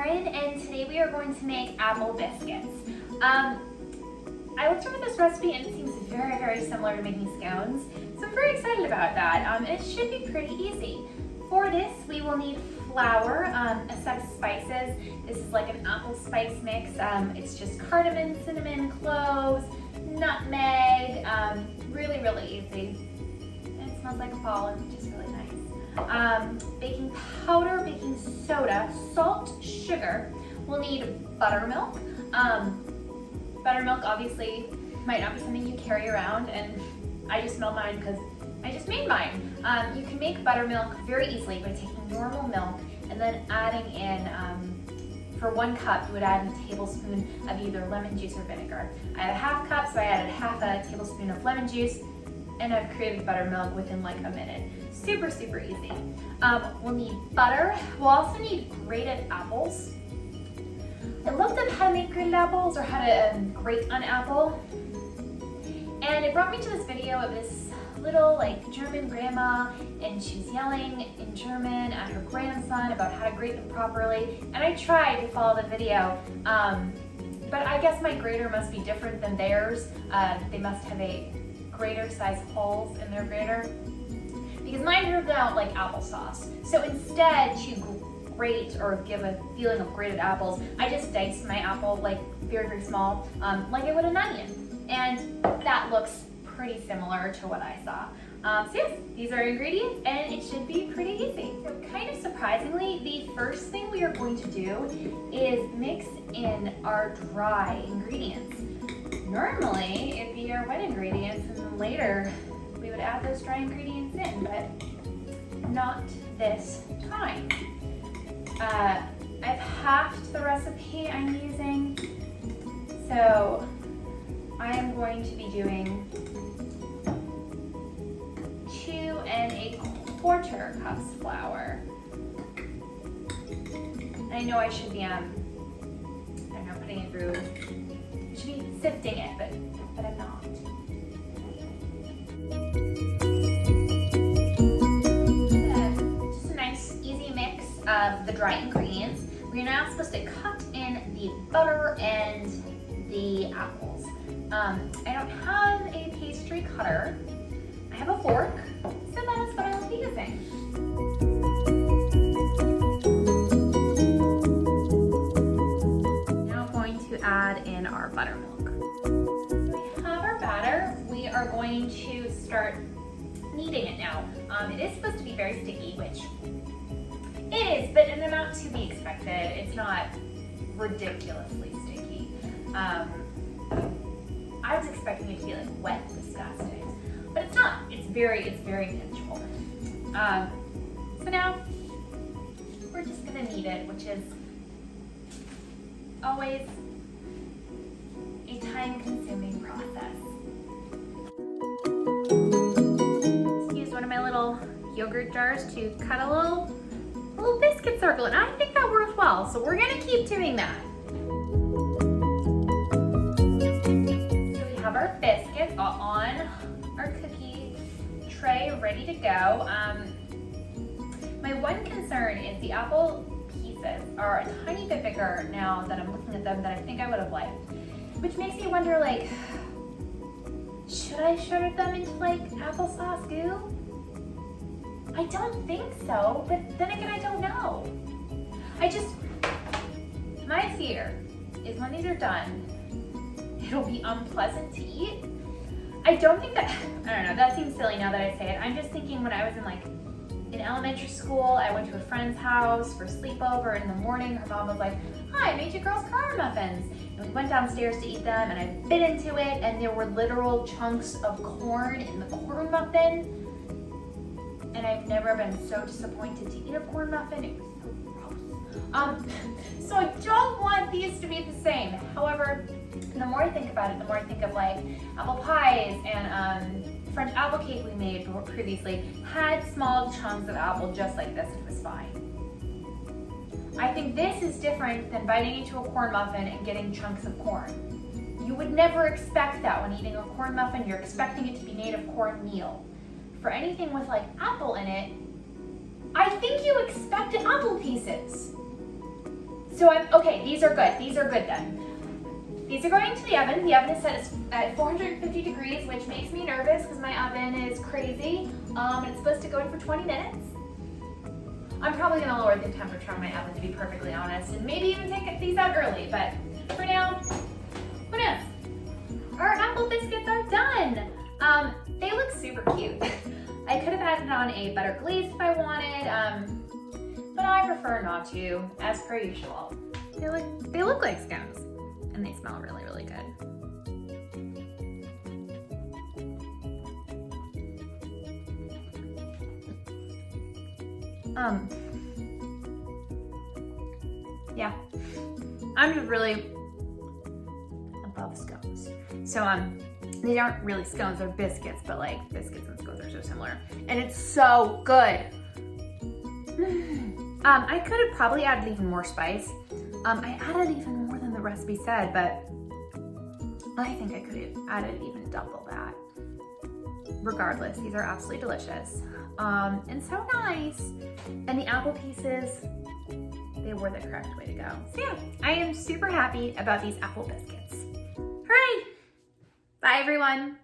Lauren, and today we are going to make apple biscuits. I looked over this recipe and it seems very, very similar to making scones, so I'm very excited about that. And it should be pretty easy. For this, we will need flour, a set of spices. This is like an apple spice mix. It's just cardamom, cinnamon, cloves, nutmeg, really, really easy. And it smells like fall, which is really nice. Baking powder, baking soda, salt, sugar. We'll need buttermilk. Buttermilk obviously might not be something you carry around, and I just made mine because I just made mine. You can make buttermilk very easily by taking normal milk and then adding in, for 1 cup, you would add a tablespoon of either lemon juice or vinegar. I had a half cup, so I added half a tablespoon of lemon juice, and I've created buttermilk within like a minute. Super, super easy. We'll need butter. We'll also need grated apples. I looked up how to make grated apples or how to grate an apple, and it brought me to this video of this little like German grandma, and she was yelling in German at her grandson about how to grate them properly, and I tried to follow the video, but I guess my grater must be different than theirs. They must have a grater size holes in their grater, because mine turned out like applesauce. So instead to grate or give a feeling of grated apples, I just diced my apple like very, very small, like I would an onion. And that looks pretty similar to what I saw. So yes, these are ingredients and it should be pretty easy. So kind of surprisingly, the first thing we are going to do is mix in our dry ingredients. Normally, it'd be our wet ingredients and then later we would add those dry ingredients in, but not this time. I've halved the recipe I'm using, so I am going to be doing 2 1/4 cups flour. I know I should be, I don't know, putting it through, I should be sifting it, but I'm not. Just a nice, easy mix of the dry ingredients. We're now supposed to cut in the butter and the apples. I don't have a pastry cutter. I have a fork, so that is what I will be using. Now I'm going to add in our buttermilk. We have our batter. We are going to start kneading it now. It is supposed to be very sticky, which it is, but an amount to be expected. It's not ridiculously sticky. I was expecting it to be like wet and disgusting, but it's not. It's very manageable. So now we're just gonna knead it, which is always a time-consuming process. Just use one of my little yogurt jars to cut a little biscuit circle, and I think that works well. So we're gonna keep doing that. Have our biscuits on our cookie tray ready to go. My one concern is the apple pieces are a tiny bit bigger now that I'm looking at them than I think I would have liked, which makes me wonder, like, should I shred them into like applesauce goo? I don't think so, but then again, I don't know. My fear is when these are done, it'll be unpleasant to eat. I don't know, that seems silly now that I say it. I'm just thinking when I was in elementary school, I went to a friend's house for sleepover, and in the morning her mom was like, "Hi, I made you girls corn muffins." And we went downstairs to eat them, and I bit into it, and there were literal chunks of corn in the corn muffin. And I've never been so disappointed to eat a corn muffin. It was so gross. So I don't want these to be the same. However, the more I think about it, the more I think of like apple pies and French apple cake we made previously had small chunks of apple just like this. It was fine. I think this is different than biting into a corn muffin and getting chunks of corn. You would never expect that when eating a corn muffin. You're expecting it to be made of cornmeal. For anything with like apple in it, I think you expect apple pieces. So okay, these are good. These are good then. These are going to the oven. The oven is set at 450 degrees, which makes me nervous because my oven is crazy. It's supposed to go in for 20 minutes. I'm probably gonna lower the temperature on my oven, to be perfectly honest, and maybe even take these out early, but for now, who knows? Our apple biscuits are done. They look super cute. I could have added on a butter glaze if I wanted, but I prefer not to, as per usual. They look like scones, and they smell really, really good. Yeah, I'm just really above scones. So these aren't really scones, they're biscuits, but like biscuits and scones are so similar. And it's so good. I could have probably added even more spice. I added even more than the recipe said, but I think I could have added even double that. Regardless, these are absolutely delicious. And so nice. And the apple pieces, they were the correct way to go. So yeah, I am super happy about these apple biscuits. Hooray! Bye everyone.